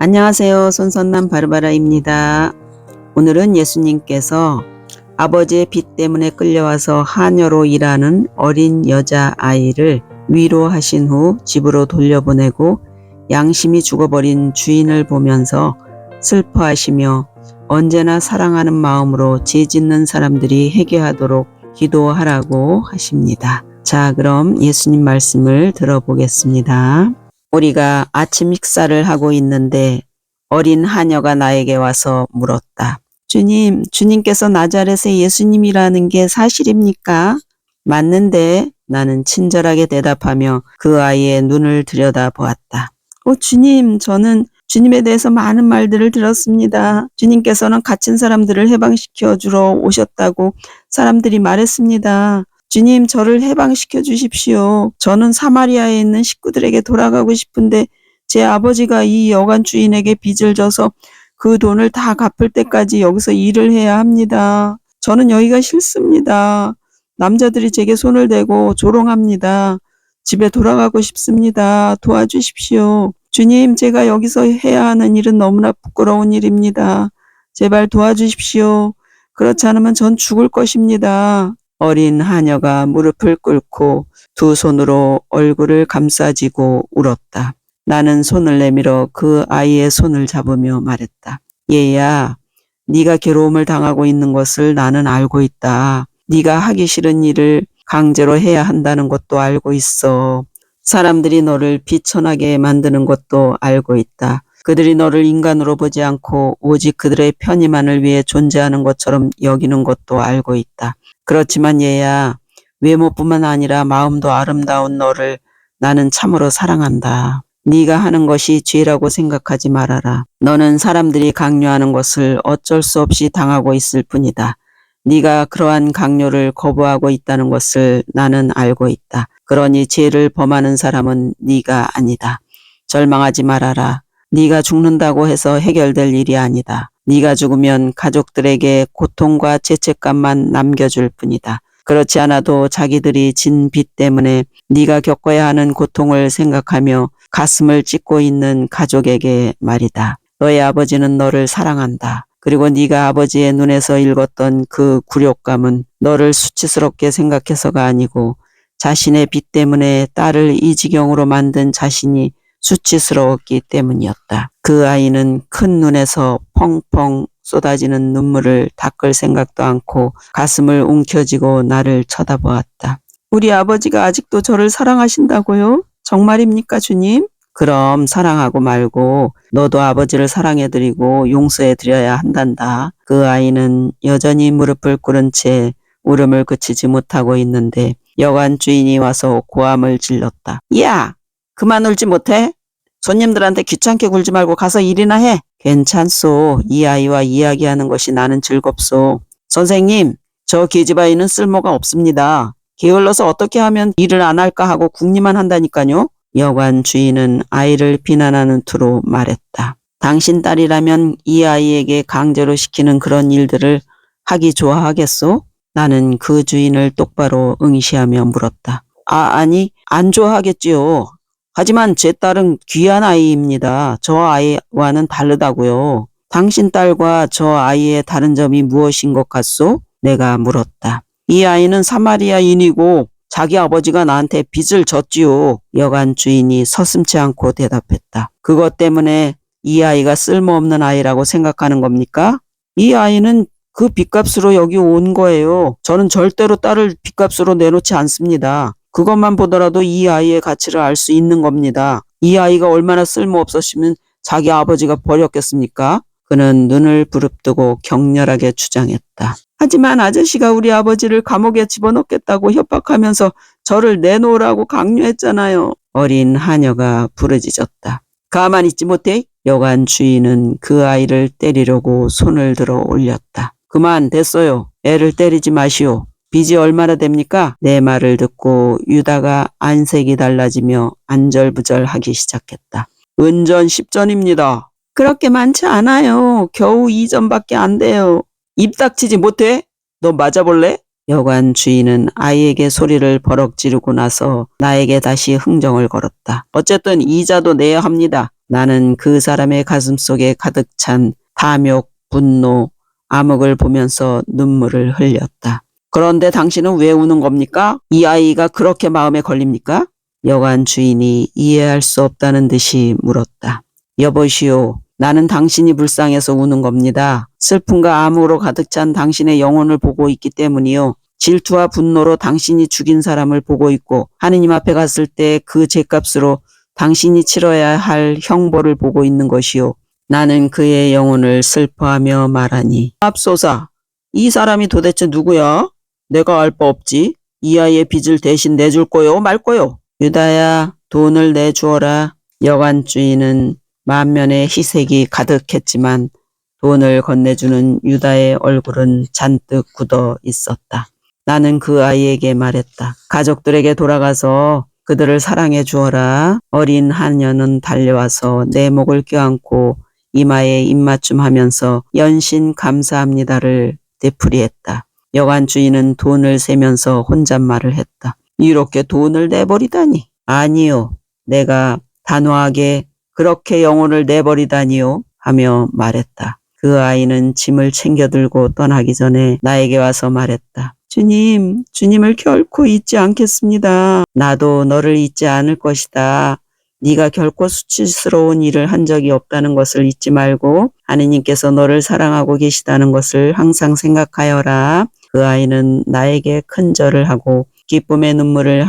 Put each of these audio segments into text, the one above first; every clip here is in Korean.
안녕하세요. 손선남 바르바라입니다. 오늘은 예수님께서 아버지의 빚 때문에 끌려와서 하녀로 일하는 어린 여자아이를 위로하신 후 집으로 돌려보내고 양심이 죽어버린 주인을 보면서 슬퍼하시며 언제나 사랑하는 마음으로 죄 짓는 사람들이 회개하도록 기도하라고 하십니다. 자, 그럼 예수님 말씀을 들어보겠습니다. 우리가 아침 식사를 하고 있는데 어린 하녀가 나에게 와서 물었다. 주님, 주님께서 나자렛의 예수님이라는 게 사실입니까? 맞는데 나는 친절하게 대답하며 그 아이의 눈을 들여다보았다. 주님, 저는 주님에 대해서 많은 말들을 들었습니다. 주님께서는 갇힌 사람들을 해방시켜 주러 오셨다고 사람들이 말했습니다. 주님, 저를 해방시켜 주십시오. 저는 사마리아에 있는 식구들에게 돌아가고 싶은데 제 아버지가 이 여관 주인에게 빚을 져서 그 돈을 다 갚을 때까지 여기서 일을 해야 합니다. 저는 여기가 싫습니다. 남자들이 제게 손을 대고 조롱합니다. 집에 돌아가고 싶습니다. 도와주십시오. 주님, 제가 여기서 해야 하는 일은 너무나 부끄러운 일입니다. 제발 도와주십시오. 그렇지 않으면 전 죽을 것입니다. 어린 하녀가 무릎을 꿇고 두 손으로 얼굴을 감싸쥐고 울었다. 나는 손을 내밀어 그 아이의 손을 잡으며 말했다. 얘야, 네가 괴로움을 당하고 있는 것을 나는 알고 있다. 네가 하기 싫은 일을 강제로 해야 한다는 것도 알고 있어. 사람들이 너를 비천하게 만드는 것도 알고 있다. 그들이 너를 인간으로 보지 않고 오직 그들의 편의만을 위해 존재하는 것처럼 여기는 것도 알고 있다. 그렇지만 얘야, 외모뿐만 아니라 마음도 아름다운 너를 나는 참으로 사랑한다. 네가 하는 것이 죄라고 생각하지 말아라. 너는 사람들이 강요하는 것을 어쩔 수 없이 당하고 있을 뿐이다. 네가 그러한 강요를 거부하고 있다는 것을 나는 알고 있다. 그러니 죄를 범하는 사람은 네가 아니다. 절망하지 말아라. 네가 죽는다고 해서 해결될 일이 아니다. 네가 죽으면 가족들에게 고통과 죄책감만 남겨줄 뿐이다. 그렇지 않아도 자기들이 진 빚 때문에 네가 겪어야 하는 고통을 생각하며 가슴을 찢고 있는 가족에게 말이다. 너의 아버지는 너를 사랑한다. 그리고 네가 아버지의 눈에서 읽었던 그 굴욕감은 너를 수치스럽게 생각해서가 아니고 자신의 빚 때문에 딸을 이 지경으로 만든 자신이 수치스러웠기 때문이었다. 그 아이는 큰 눈에서 펑펑 쏟아지는 눈물을 닦을 생각도 않고 가슴을 움켜쥐고 나를 쳐다보았다. 우리 아버지가 아직도 저를 사랑하신다고요? 정말입니까, 주님? 그럼 사랑하고 말고 너도 아버지를 사랑해드리고 용서해드려야 한단다. 그 아이는 여전히 무릎을 꿇은 채 울음을 그치지 못하고 있는데 여관 주인이 와서 고함을 질렀다. 야! 그만 울지 못해? 손님들한테 귀찮게 굴지 말고 가서 일이나 해. 괜찮소. 이 아이와 이야기하는 것이 나는 즐겁소. 선생님, 저 계집아이는 쓸모가 없습니다. 게을러서 어떻게 하면 일을 안 할까 하고 궁리만 한다니까요. 여관 주인은 아이를 비난하는 투로 말했다. 당신 딸이라면 이 아이에게 강제로 시키는 그런 일들을 하기 좋아하겠소? 나는 그 주인을 똑바로 응시하며 물었다. 아니, 안 좋아하겠지요. 하지만 제 딸은 귀한 아이입니다. 저 아이와는 다르다고요. 당신 딸과 저 아이의 다른 점이 무엇인 것 같소? 내가 물었다. 이 아이는 사마리아인이고 자기 아버지가 나한테 빚을 졌지요. 여관 주인이 서슴지 않고 대답했다. 그것 때문에 이 아이가 쓸모없는 아이라고 생각하는 겁니까? 이 아이는 그 빚값으로 여기 온 거예요. 저는 절대로 딸을 빚값으로 내놓지 않습니다. 그것만 보더라도 이 아이의 가치를 알 수 있는 겁니다. 이 아이가 얼마나 쓸모없었으면 자기 아버지가 버렸겠습니까? 그는 눈을 부릅뜨고 격렬하게 주장했다. 하지만 아저씨가 우리 아버지를 감옥에 집어넣겠다고 협박하면서 저를 내놓으라고 강요했잖아요. 어린 하녀가 부르짖었다. 가만히 있지 못해? 여관 주인은 그 아이를 때리려고 손을 들어 올렸다. 그만 됐어요. 애를 때리지 마시오. 빚이 얼마나 됩니까? 내 말을 듣고 유다가 안색이 달라지며 안절부절하기 시작했다. 은전 10전입니다. 그렇게 많지 않아요. 겨우 2전밖에 안 돼요. 입 닥치지 못해? 너 맞아볼래? 여관 주인은 아이에게 소리를 버럭 지르고 나서 나에게 다시 흥정을 걸었다. 어쨌든 이자도 내야 합니다. 나는 그 사람의 가슴 속에 가득 찬 탐욕, 분노, 암흑을 보면서 눈물을 흘렸다. 그런데 당신은 왜 우는 겁니까? 이 아이가 그렇게 마음에 걸립니까? 여관 주인이 이해할 수 없다는 듯이 물었다. 여보시오, 나는 당신이 불쌍해서 우는 겁니다. 슬픔과 암으로 가득 찬 당신의 영혼을 보고 있기 때문이요. 질투와 분노로 당신이 죽인 사람을 보고 있고 하느님 앞에 갔을 때 그 죄값으로 당신이 치러야 할 형벌을 보고 있는 것이요. 나는 그의 영혼을 슬퍼하며 말하니, 맙소사, 이 사람이 도대체 누구야? 내가 알 바 없지. 이 아이의 빚을 대신 내줄 거요 말 거요? 유다야, 돈을 내주어라. 여관 주인은 만면에 희색이 가득했지만 돈을 건네주는 유다의 얼굴은 잔뜩 굳어 있었다. 나는 그 아이에게 말했다. 가족들에게 돌아가서 그들을 사랑해 주어라. 어린 하녀는 달려와서 내 목을 껴안고 이마에 입맞춤하면서 연신 감사합니다를 되풀이했다. 여관 주인은 돈을 세면서 혼잣말을 했다. 이렇게 돈을 내버리다니. 아니요. 내가 단호하게 그렇게 영혼을 내버리다니요 하며 말했다. 그 아이는 짐을 챙겨 들고 떠나기 전에 나에게 와서 말했다. 주님, 주님을 결코 잊지 않겠습니다. 나도 너를 잊지 않을 것이다. 네가 결코 수치스러운 일을 한 적이 없다는 것을 잊지 말고 하느님께서 너를 사랑하고 계시다는 것을 항상 생각하여라. 그 아이는 나에게 큰 절을 하고 기쁨의 눈물과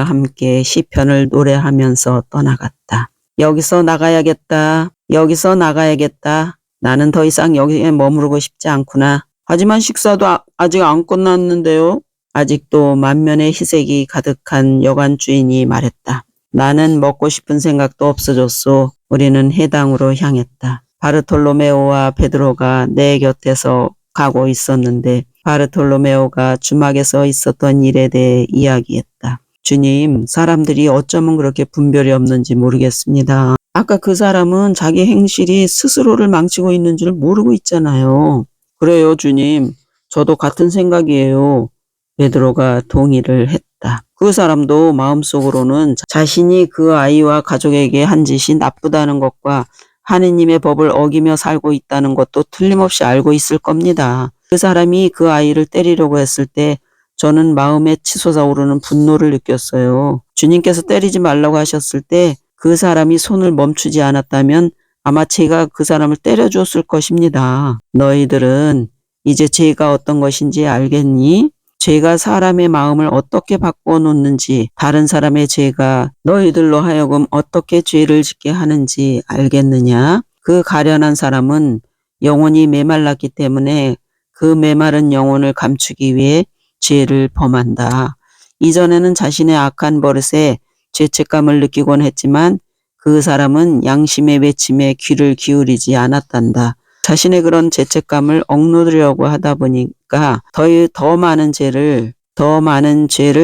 함께 시편을 노래하면서 떠나갔다. 여기서 나가야겠다. 여기서 나가야겠다. 나는 더 이상 여기에 머무르고 싶지 않구나. 하지만 식사도 아직 안 끝났는데요. 아직도 만면에 희색이 가득한 여관 주인이 말했다. 나는 먹고 싶은 생각도 없어졌소. 우리는 해당으로 향했다. 바르톨로메오와 베드로가 내 곁에서 가고 있었는데 바르톨로메오가 주막에서 있었던 일에 대해 이야기했다. 주님, 사람들이 어쩌면 그렇게 분별이 없는지 모르겠습니다. 아까 그 사람은 자기 행실이 스스로를 망치고 있는 줄 모르고 있잖아요. 그래요, 주님. 저도 같은 생각이에요. 베드로가 동의를 했다. 그 사람도 마음속으로는 자신이 그 아이와 가족에게 한 짓이 나쁘다는 것과 하느님의 법을 어기며 살고 있다는 것도 틀림없이 알고 있을 겁니다. 그 사람이 그 아이를 때리려고 했을 때 저는 마음에 치솟아 오르는 분노를 느꼈어요. 주님께서 때리지 말라고 하셨을 때 그 사람이 손을 멈추지 않았다면 아마 제가 그 사람을 때려줬을 것입니다. 너희들은 이제 죄가 어떤 것인지 알겠니? 죄가 사람의 마음을 어떻게 바꾸어 놓는지, 다른 사람의 죄가 너희들로 하여금 어떻게 죄를 짓게 하는지 알겠느냐? 그 가련한 사람은 영혼이 메말랐기 때문에 그 메마른 영혼을 감추기 위해 죄를 범한다. 이전에는 자신의 악한 버릇에 죄책감을 느끼곤 했지만 그 사람은 양심의 외침에 귀를 기울이지 않았단다. 자신의 그런 죄책감을 억누르려고 하다 보니까 더 많은 죄를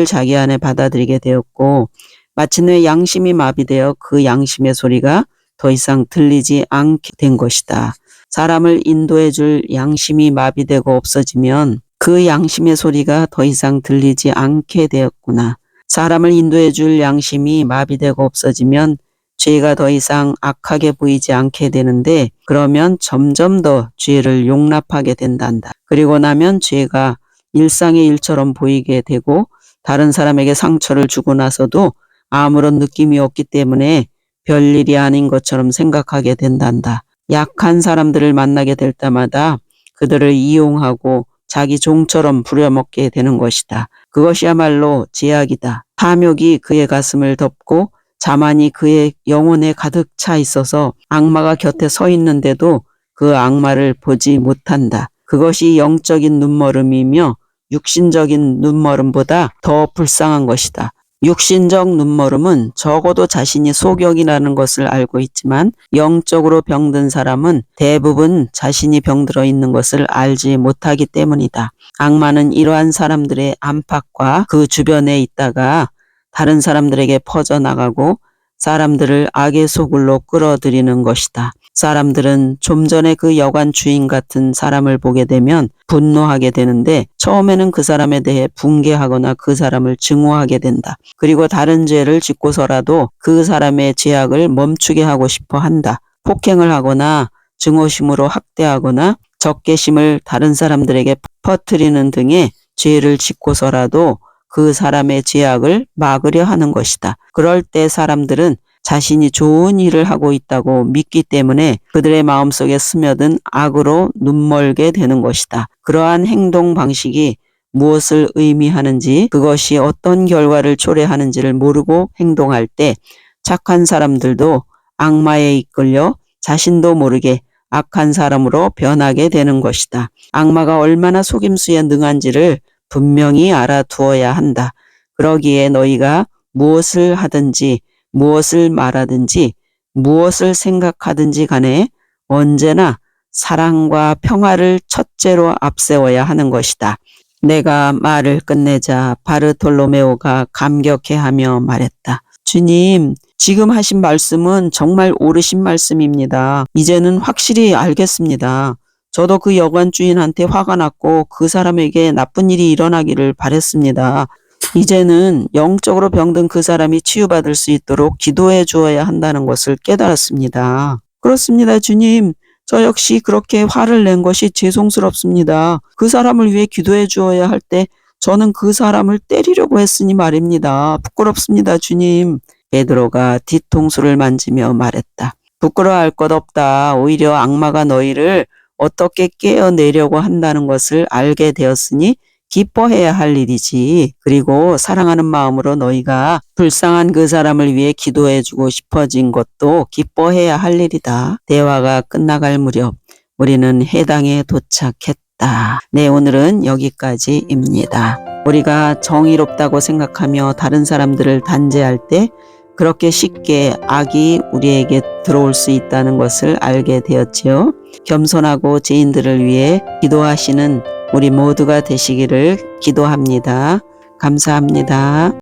자기 안에 받아들이게 되었고 마침내 양심이 마비되어 그 양심의 소리가 더 이상 들리지 않게 된 것이다. 사람을 인도해 줄 양심이 마비되고 없어지면 그 양심의 소리가 더 이상 들리지 않게 되었구나. 사람을 인도해 줄 양심이 마비되고 없어지면 죄가 더 이상 악하게 보이지 않게 되는데 그러면 점점 더 죄를 용납하게 된단다. 그리고 나면 죄가 일상의 일처럼 보이게 되고 다른 사람에게 상처를 주고 나서도 아무런 느낌이 없기 때문에 별일이 아닌 것처럼 생각하게 된단다. 약한 사람들을 만나게 될 때마다 그들을 이용하고 자기 종처럼 부려먹게 되는 것이다. 그것이야말로 죄악이다. 탐욕이 그의 가슴을 덮고 자만이 그의 영혼에 가득 차 있어서 악마가 곁에 서 있는데도 그 악마를 보지 못한다. 그것이 영적인 눈멀음이며 육신적인 눈멀음보다 더 불쌍한 것이다. 육신적 눈멀음은 적어도 자신이 소경이라는 것을 알고 있지만 영적으로 병든 사람은 대부분 자신이 병들어 있는 것을 알지 못하기 때문이다. 악마는 이러한 사람들의 안팎과 그 주변에 있다가 다른 사람들에게 퍼져나가고 사람들을 악의 소굴로 끌어들이는 것이다. 사람들은 좀 전에 그 여관 주인 같은 사람을 보게 되면 분노하게 되는데 처음에는 그 사람에 대해 붕괴하거나 그 사람을 증오하게 된다. 그리고 다른 죄를 짓고서라도 그 사람의 죄악을 멈추게 하고 싶어 한다. 폭행을 하거나 증오심으로 학대하거나 적개심을 다른 사람들에게 퍼뜨리는 등의 죄를 짓고서라도 그 사람의 죄악을 막으려 하는 것이다. 그럴 때 사람들은 자신이 좋은 일을 하고 있다고 믿기 때문에 그들의 마음속에 스며든 악으로 눈멀게 되는 것이다. 그러한 행동 방식이 무엇을 의미하는지, 그것이 어떤 결과를 초래하는지를 모르고 행동할 때 착한 사람들도 악마에 이끌려 자신도 모르게 악한 사람으로 변하게 되는 것이다. 악마가 얼마나 속임수에 능한지를 분명히 알아두어야 한다. 그러기에 너희가 무엇을 하든지 무엇을 말하든지 무엇을 생각하든지 간에 언제나 사랑과 평화를 첫째로 앞세워야 하는 것이다. 내가 말을 끝내자 바르톨로메오가 감격해하며 말했다. 주님, 지금 하신 말씀은 정말 옳으신 말씀입니다. 이제는 확실히 알겠습니다. 저도 그 여관 주인한테 화가 났고 그 사람에게 나쁜 일이 일어나기를 바랬습니다. 이제는 영적으로 병든 그 사람이 치유받을 수 있도록 기도해 주어야 한다는 것을 깨달았습니다. 그렇습니다, 주님. 저 역시 그렇게 화를 낸 것이 죄송스럽습니다. 그 사람을 위해 기도해 주어야 할 때 저는 그 사람을 때리려고 했으니 말입니다. 부끄럽습니다, 주님. 베드로가 뒤통수를 만지며 말했다. 부끄러워할 것 없다. 오히려 악마가 너희를 어떻게 깨어내려고 한다는 것을 알게 되었으니 기뻐해야 할 일이지. 그리고 사랑하는 마음으로 너희가 불쌍한 그 사람을 위해 기도해주고 싶어진 것도 기뻐해야 할 일이다. 대화가 끝나갈 무렵 우리는 해당에 도착했다. 네, 오늘은 여기까지입니다. 우리가 정의롭다고 생각하며 다른 사람들을 단죄할 때 그렇게 쉽게 악이 우리에게 들어올 수 있다는 것을 알게 되었지요. 겸손하고 죄인들을 위해 기도하시는 우리 모두가 되시기를 기도합니다. 감사합니다.